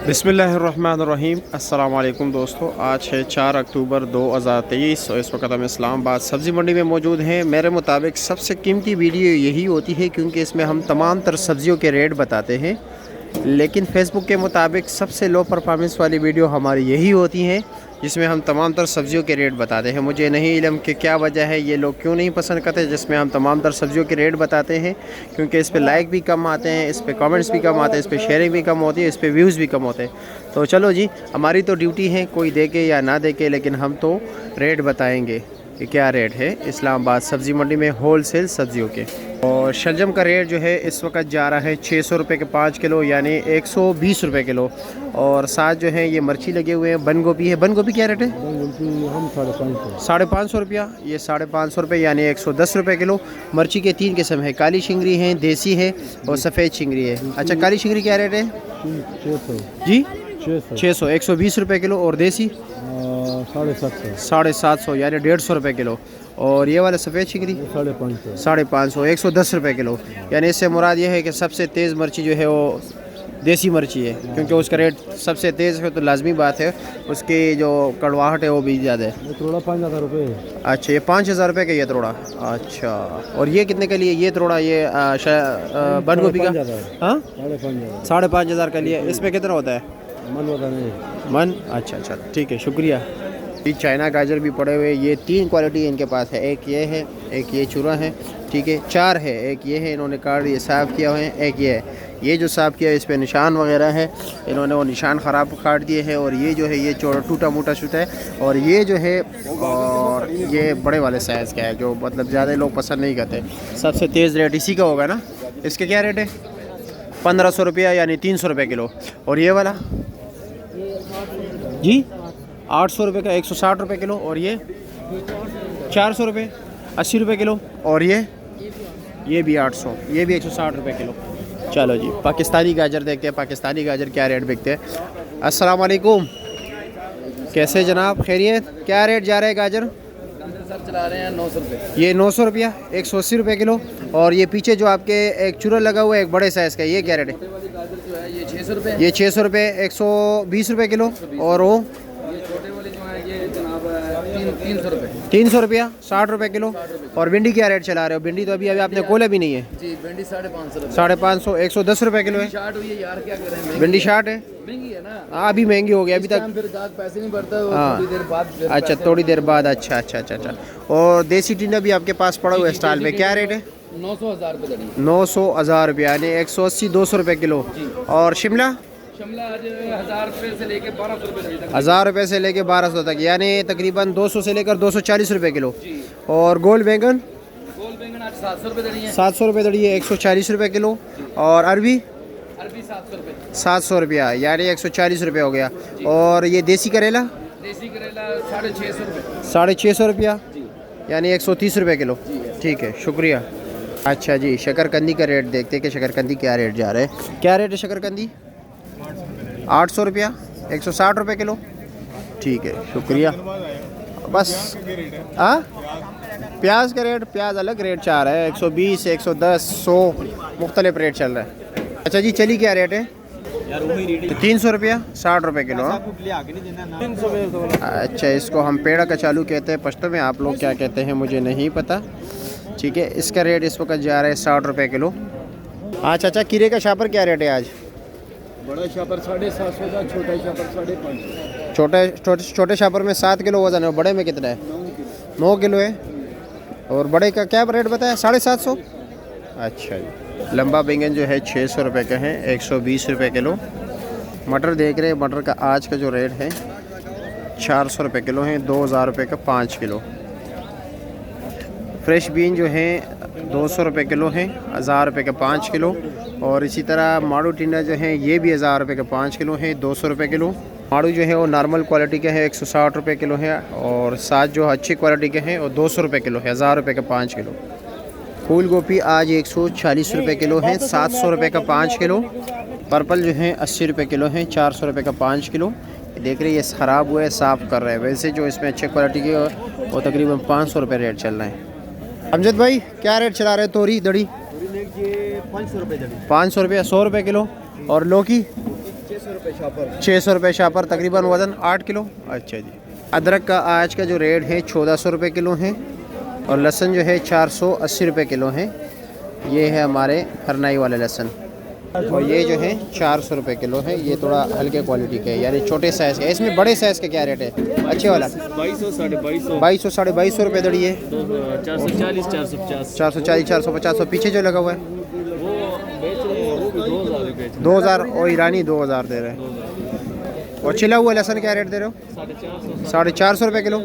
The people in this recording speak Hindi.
बिस्मिल्लाहिर्रहमानिर्रहीम। अस्सलाम वालेकुम दोस्तों, आज है 4 अक्टूबर 2023 और इस वक्त हम इस्लामाबाद सब्ज़ी मंडी में मौजूद हैं। मेरे मुताबिक सबसे कीमती वीडियो यही होती है क्योंकि इसमें हम तमाम तर सब्ज़ियों के रेट बताते हैं, लेकिन फ़ेसबुक के मुताबिक सबसे लो परफॉर्मेंस वाली वीडियो हमारी यही होती हैं जिसमें हम तमाम तर सब्ज़ियों के रेट बताते हैं। मुझे नहीं इल्म कि क्या वजह है, ये लोग क्यों नहीं पसंद करते जिसमें हम तमाम तर सब्ज़ियों के रेट बताते हैं, क्योंकि इस पर लाइक भी कम आते हैं, इस पर कमेंट्स भी कम आते हैं, इस पर शेयरिंग भी कम होती है, इस पर व्यूज़ भी कम होते हैं। तो चलो जी, हमारी तो ड्यूटी है, कोई देखे या ना देखे, लेकिन हम तो रेट बताएँगे कि क्या रेट है इस्लामाबाद सब्ज़ी मंडी में होल सेल सब्ज़ियों के। और शलजम का रेट जो है इस वक्त जा रहा है 600 रुपये के 5 किलो, यानी 120 रुपये किलो। और साथ जो है ये मिर्ची लगे हुए हैं, बंद गोभी है। बंद गोभी क्या रेट है? हम 550 550 रुपया, ये 550 रुपये यानी 110 रुपये किलो। मिर्ची के 3 किस्म है, काली शिंगरी है, देसी है और सफ़ेद शिंगरी है। अच्छा, काली शिंगरी क्या रेट है 600 जी? 600 120 रुपये किलो। और देसी 750 750 यानी 150 रुपये किलो। और ये वाला सफ़ेद शिंगरी 550 550 110 रुपये किलो। यानी इससे मुराद ये है कि सबसे तेज़ मिर्ची जो है वो देसी मिर्ची है, क्योंकि उसका रेट सबसे तेज़ है, तो लाजमी बात है उसकी जो कड़वाहट है वो भी ज़्यादा है। थोड़ा 5000 रुपये। अच्छा, ये 5000 रुपये का ये तोड़ा। अच्छा, और ये कितने के लिए ये तोड़ा? ये बंद गोभी का हाँ 5,500 का लिए। इसमें कितना होता है मन होता नहीं मन? अच्छा अच्छा, ठीक है, शुक्रिया। ये चाइना गाजर भी पड़े हुए, ये 3 क्वालिटी इनके पास है, एक ये है, एक ये चूरा है, ठीक है, 4 है, एक ये है, इन्होंने काट ये साफ़ किया हुआ है, एक ये है, ये जो साफ़ किया है इस पर निशान वगैरह है, इन्होंने वो निशान ख़राब काट दिए हैं। और ये जो है ये टूटा मोटा छूटा है। और ये जो है, और ये बड़े वाले साइज़ का है जो मतलब ज़्यादा लोग पसंद नहीं करते। सबसे तेज़ रेट इसी का होगा ना। इसके क्या रेट है? 1500 रुपया यानी 300 रुपये किलो। और ये वाला जी 800 रुपये का 160 रुपये किलो। और ये 400 रुपये 80 रुपये किलो। और ये भी 800, ये भी 160 रुपये किलो। चलो जी, पाकिस्तानी गाजर देखते हैं, पाकिस्तानी गाजर क्या रेट बिकते हैं। अस्सलाम वालेकुम, कैसे जनाब, खैरियत? क्या रेट जा रहा है गाजर? सर चला रहे हैं 900 रुपये। ये 900 रुपया 180 रुपये किलो। और ये पीछे जो आपके एक चूरा लगा हुआ है एक बड़े साइज़ का, ये क्या रेट है? गाजर जो है ये 600 रुपये। ये 600 रुपये 120 रुपये किलो। और वो छोटे वाली जो है ये जनाब 300 रुपये। 300 रुपया 60 रुपये किलो। और भिंडी क्या रेट चला रहे हो? भिंडी तो अभी आपने खोला भी नहीं है। जी भिंडी 550 रुपये। 550 110 रुपये किलो है। 60 हुई है यार, क्या करें, भिंडी 60 है। महंगी है ना। हाँ, अभी महंगी हो गई अभी तक। फिर गाहक पैसे नहीं बढ़ता, हाँ। थोड़ी देर बाद अच्छा, थोड़ी देर बाद। अच्छा अच्छा अच्छा अच्छा। और देसी टिंडा भी आपके पास पड़ा हुआ है स्टॉल में, क्या रेट है? 900,000 रुपये दड़ी। 900,000 रुपया यानी 180 200 रुपये किलो। और शिमला शिमला आज 1000 रुपये से लेके 1200 रुपये दड़ी तक। 1000 रुपये से लेके 1200 तक, यानी तकरीबन 200 से लेकर 240 रुपये किलो। और गोल बैंगन? गोल बैंगन आज 700 रुपये दड़ी है। 700 रुपये दड़ी है 140 रुपये किलो। और अरबी? अरबी 700 रुपये। 700 रुपया यानी 140 रुपये हो गया। और ये देसी करेला? देसी करेला 650 रुपये। 650 रुपया यानी 130 रुपये किलो। ठीक है, शुक्रिया। अच्छा जी, शकरकंदी का रेट देखते हैं कि शकरकंदी क्या रेट जा रहा है। क्या रेट है शकरकंदी? 800 रुपया 160 रुपये किलो। ठीक है, शुक्रिया। बस हाँ, प्याज का रेट, प्याज अलग रेट चल रहा है, 120 110 100 मुख्तलिफ रेट चल रहा है। अच्छा जी, चली क्या रेट है? 300 रुपया 60 रुपये किलो। अच्छा, इसको हम पेड़ा कचालू कहते हैं पश्तो में, आप लोग क्या कहते हैं मुझे नहीं पता। ठीक है, इसका रेट इस वक्त जा रहा है 60 रुपये किलो। अच्छा अच्छा, कीरे का शापर क्या रेट है आज? बड़ा शापर 750 का, छोटा शापर 550। छोटे शापर में 7 किलो वजन है, बड़े में कितना है? 9 किलो है। और बड़े का क्या रेट बताया? 750। अच्छा जी, लंबा बैंगन जो है 600 रुपये का है 120 रुपये किलो। मटर देख रहे हैं, मटर का आज का जो रेट है 400 रुपये किलो है, 2000 रुपये का 5 किलो। फ्रेश बीन जो है 200 रुपये किलो है, 1000 रुपये का 5 किलो। और इसी तरह माड़ू टिंडा जो है ये भी 1000 रुपये का 5 किलो है, 200 रुपये किलो। माड़ू जो है वो नॉर्मल क्वालिटी के है 160 रुपये किलो है। और साथ जो अच्छी क्वालिटी के हैं वो 200 रुपये किलो है, 1000 रुपये का 5 किलो। फूल गोभी आज 140 रुपये किलो है, 700 रुपये का 5 किलो। पर्पल जो है 80 रुपये किलो है, 400 रुपये का 5 किलो। देख रहे हैं ये ख़राब हुआ है, साफ़ कर रहे हैं। वैसे जो इसमें अच्छे क्वालिटी के वो तकरीबन 500 रुपये रेट चल रहे हैं। अमजद भाई क्या रेट चला रहे हैं तोरी दड़ी? 500 रुपये दड़ी। 500 रुपये 100 रुपये किलो। और लौकी? 600 रुपये शापर, तकरीबन वज़न 8 किलो। अच्छा जी। अदरक का आज का जो रेट है 1400 रुपये किलो है और लहसुन जो है 480 रुपये किलो है। ये है हमारे हरनाई वाले लहसुन और ये जो है 400 रुपये किलो है। ये थोड़ा हल्के क्वालिटी के है, यानी छोटे साइज़ के। इसमें बड़े साइज़ का क्या रेट है? अच्छे वाला 2200 2200 साढ़े 2200 रुपये दड़ी है। 440 450 440 450 और पीछे जो लगा हुआ है वो बेच रहे हैं, वो भी 2000 रुपये 2000 और ईरानी 2000 दे रहे हैं। और छिला हुआ लहसुन क्या रेट दे रहे हो? 450 450 रुपये किलो।